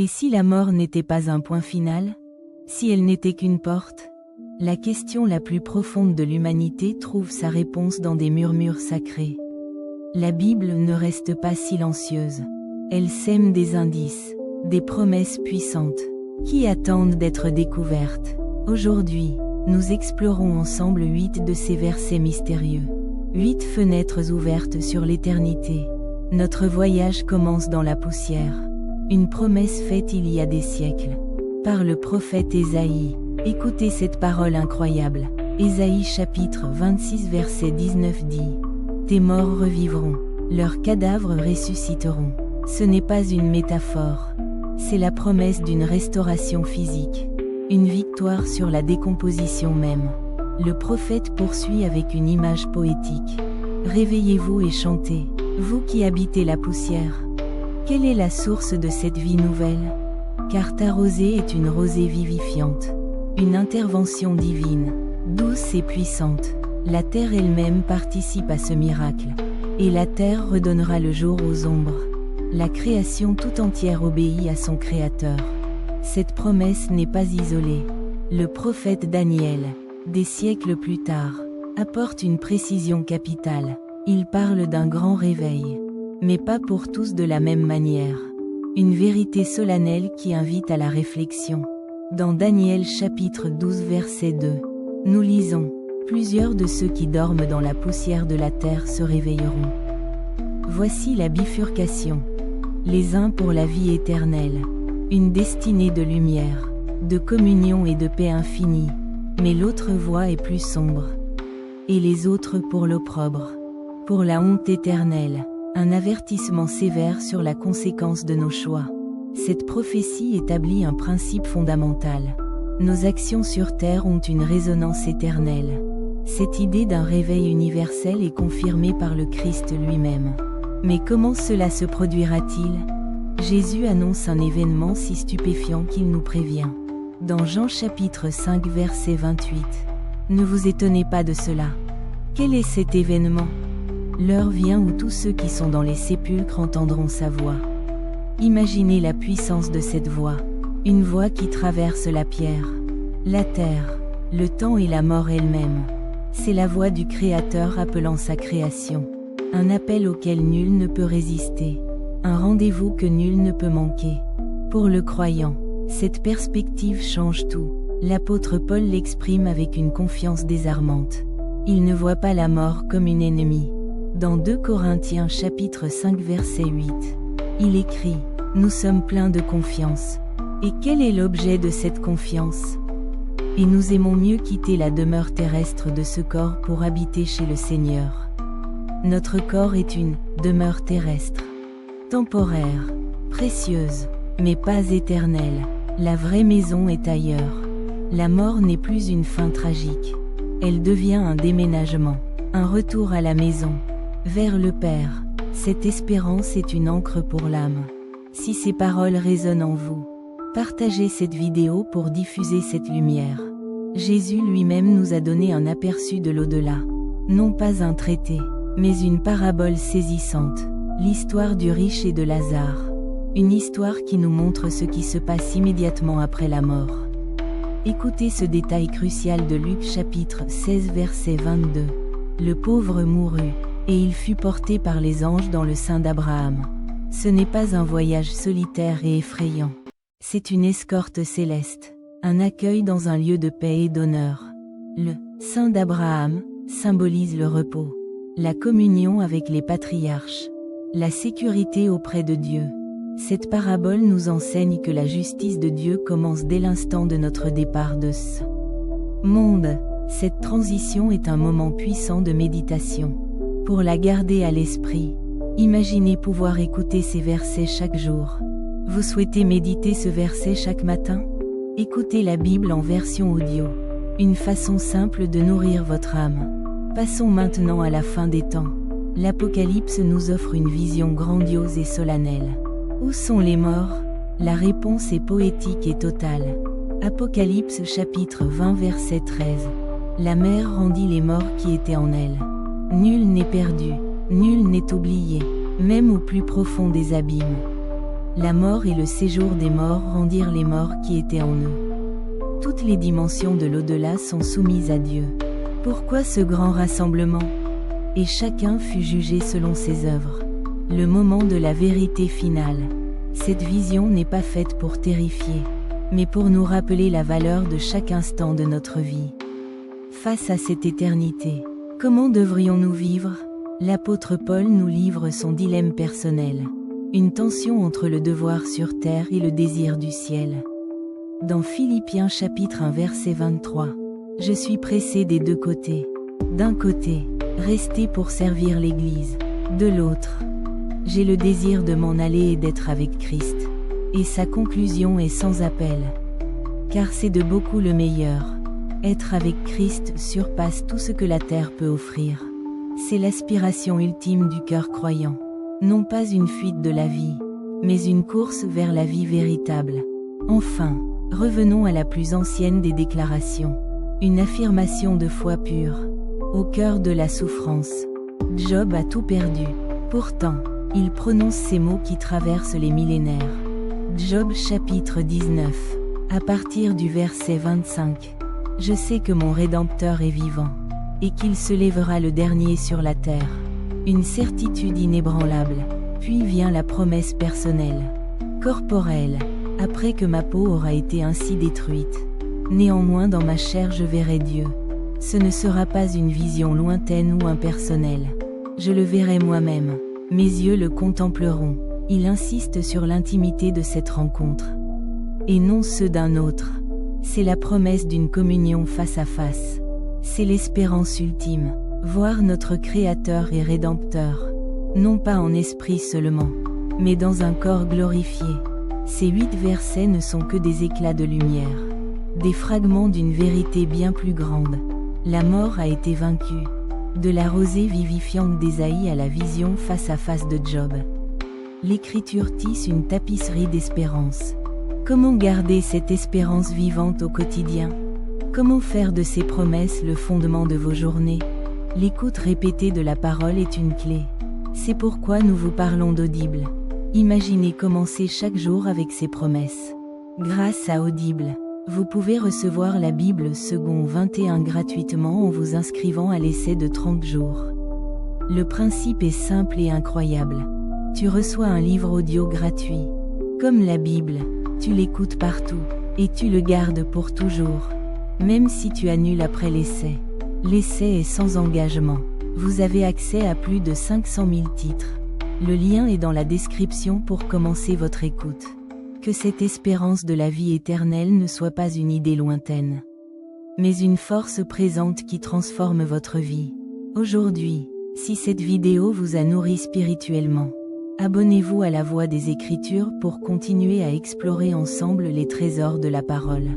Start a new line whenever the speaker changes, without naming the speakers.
Et si la mort n'était pas un point final? Si elle n'était qu'une porte? La question la plus profonde de l'humanité trouve sa réponse dans des murmures sacrés. La Bible ne reste pas silencieuse. Elle sème des indices, des promesses puissantes, qui attendent d'être découvertes. Aujourd'hui, nous explorons ensemble 8 de ces versets mystérieux. 8 fenêtres ouvertes sur l'éternité. Notre voyage commence dans la poussière. Une promesse faite il y a des siècles. Par le prophète Ésaïe. Écoutez cette parole incroyable. Ésaïe chapitre 26 verset 19 dit: Tes morts revivront, leurs cadavres ressusciteront. Ce n'est pas une métaphore. C'est la promesse d'une restauration physique. Une victoire sur la décomposition même. Le prophète poursuit avec une image poétique. Réveillez-vous et chantez, vous qui habitez la poussière. Quelle est la source de cette vie nouvelle? Car ta rosée est une rosée vivifiante. Une intervention divine, douce et puissante. La terre elle-même participe à ce miracle. Et la terre redonnera le jour aux ombres. La création tout entière obéit à son Créateur. Cette promesse n'est pas isolée. Le prophète Daniel, des siècles plus tard, apporte une précision capitale. Il parle d'un grand réveil. Mais pas pour tous de la même manière. Une vérité solennelle qui invite à la réflexion. Dans Daniel chapitre 12 verset 2, nous lisons: Plusieurs de ceux qui dorment dans la poussière de la terre se réveilleront. Voici la bifurcation. Les uns pour la vie éternelle. Une destinée de lumière, de communion et de paix infinie. Mais l'autre voie est plus sombre. Et les autres pour l'opprobre. Pour la honte éternelle. Un avertissement sévère sur la conséquence de nos choix. Cette prophétie établit un principe fondamental. Nos actions sur terre ont une résonance éternelle. Cette idée d'un réveil universel est confirmée par le Christ lui-même. Mais comment cela se produira-t-il? Jésus annonce un événement si stupéfiant qu'il nous prévient. Dans Jean chapitre 5 verset 28. Ne vous étonnez pas de cela. Quel est cet événement? L'heure vient où tous ceux qui sont dans les sépulcres entendront sa voix. Imaginez la puissance de cette voix. Une voix qui traverse la pierre, la terre, le temps et la mort elle-même. C'est la voix du Créateur appelant sa création. Un appel auquel nul ne peut résister. Un rendez-vous que nul ne peut manquer. Pour le croyant, cette perspective change tout. L'apôtre Paul l'exprime avec une confiance désarmante. Il ne voit pas la mort comme une ennemie. Dans 2 Corinthiens chapitre 5 verset 8, il écrit: Nous sommes pleins de confiance. Et quel est l'objet de cette confiance? Et nous aimons mieux quitter la demeure terrestre de ce corps pour habiter chez le Seigneur. Notre corps est une demeure terrestre, temporaire, précieuse, mais pas éternelle. La vraie maison est ailleurs. La mort n'est plus une fin tragique. Elle devient un déménagement, un retour à la maison, vers le Père. Cette espérance est une ancre pour l'âme. Si ces paroles résonnent en vous, partagez cette vidéo pour diffuser cette lumière. Jésus lui-même nous a donné un aperçu de l'au-delà. Non pas un traité, mais une parabole saisissante. L'histoire du riche et de Lazare. Une histoire qui nous montre ce qui se passe immédiatement après la mort. Écoutez ce détail crucial de Luc chapitre 16 verset 22. Le pauvre mourut, et il fut porté par les anges dans le sein d'Abraham. Ce n'est pas un voyage solitaire et effrayant. C'est une escorte céleste, un accueil dans un lieu de paix et d'honneur. Le sein d'Abraham symbolise le repos, la communion avec les patriarches, la sécurité auprès de Dieu. Cette parabole nous enseigne que la justice de Dieu commence dès l'instant de notre départ de ce monde. Cette transition est un moment puissant de méditation. Pour la garder à l'esprit, imaginez pouvoir écouter ces versets chaque jour. Vous souhaitez méditer ce verset chaque matin? Écoutez la Bible en version audio. Une façon simple de nourrir votre âme. Passons maintenant à la fin des temps. L'Apocalypse nous offre une vision grandiose et solennelle. Où sont les morts? La réponse est poétique et totale. Apocalypse chapitre 20 verset 13. La mer rendit les morts qui étaient en elle. Nul n'est perdu, nul n'est oublié, même au plus profond des abîmes. La mort et le séjour des morts rendirent les morts qui étaient en eux. Toutes les dimensions de l'au-delà sont soumises à Dieu. Pourquoi ce grand rassemblement? Et chacun fut jugé selon ses œuvres. Le moment de la vérité finale. Cette vision n'est pas faite pour terrifier, mais pour nous rappeler la valeur de chaque instant de notre vie. Face à cette éternité, comment devrions-nous vivre? L'apôtre Paul nous livre son dilemme personnel. Une tension entre le devoir sur terre et le désir du ciel. Dans Philippiens chapitre 1 verset 23, « Je suis pressé des deux côtés. D'un côté, rester pour servir l'Église. De l'autre, j'ai le désir de m'en aller et d'être avec Christ. » Et sa conclusion est sans appel. Car c'est de beaucoup le meilleur. Être avec Christ surpasse tout ce que la terre peut offrir. C'est l'aspiration ultime du cœur croyant. Non pas une fuite de la vie, mais une course vers la vie véritable. Enfin, revenons à la plus ancienne des déclarations. Une affirmation de foi pure. Au cœur de la souffrance, Job a tout perdu. Pourtant, il prononce ces mots qui traversent les millénaires. Job chapitre 19. À partir du verset 25. Je sais que mon Rédempteur est vivant, et qu'il se lèvera le dernier sur la terre. Une certitude inébranlable. Puis vient la promesse personnelle, corporelle, après que ma peau aura été ainsi détruite. Néanmoins dans ma chair je verrai Dieu. Ce ne sera pas une vision lointaine ou impersonnelle. Je le verrai moi-même. Mes yeux le contempleront. Il insiste sur l'intimité de cette rencontre. Et non ceux d'un autre. C'est la promesse d'une communion face à face. C'est l'espérance ultime. Voir notre Créateur et Rédempteur. Non pas en esprit seulement, mais dans un corps glorifié. Ces 8 versets ne sont que des éclats de lumière. Des fragments d'une vérité bien plus grande. La mort a été vaincue. De la rosée vivifiante d'Ésaïe à la vision face à face de Job. L'Écriture tisse une tapisserie d'espérance. Comment garder cette espérance vivante au quotidien? Comment faire de ces promesses le fondement de vos journées? L'écoute répétée de la parole est une clé. C'est pourquoi nous vous parlons d'Audible. Imaginez commencer chaque jour avec ces promesses. Grâce à Audible, vous pouvez recevoir la Bible second 21 gratuitement en vous inscrivant à l'essai de 30 jours. Le principe est simple et incroyable. Tu reçois un livre audio gratuit. Comme la Bible, tu l'écoutes partout, et tu le gardes pour toujours. Même si tu annules après l'essai. L'essai est sans engagement. Vous avez accès à plus de 500 000 titres. Le lien est dans la description pour commencer votre écoute. Que cette espérance de la vie éternelle ne soit pas une idée lointaine, mais une force présente qui transforme votre vie. Aujourd'hui, si cette vidéo vous a nourri spirituellement, abonnez-vous à la Voix des Écritures pour continuer à explorer ensemble les trésors de la parole.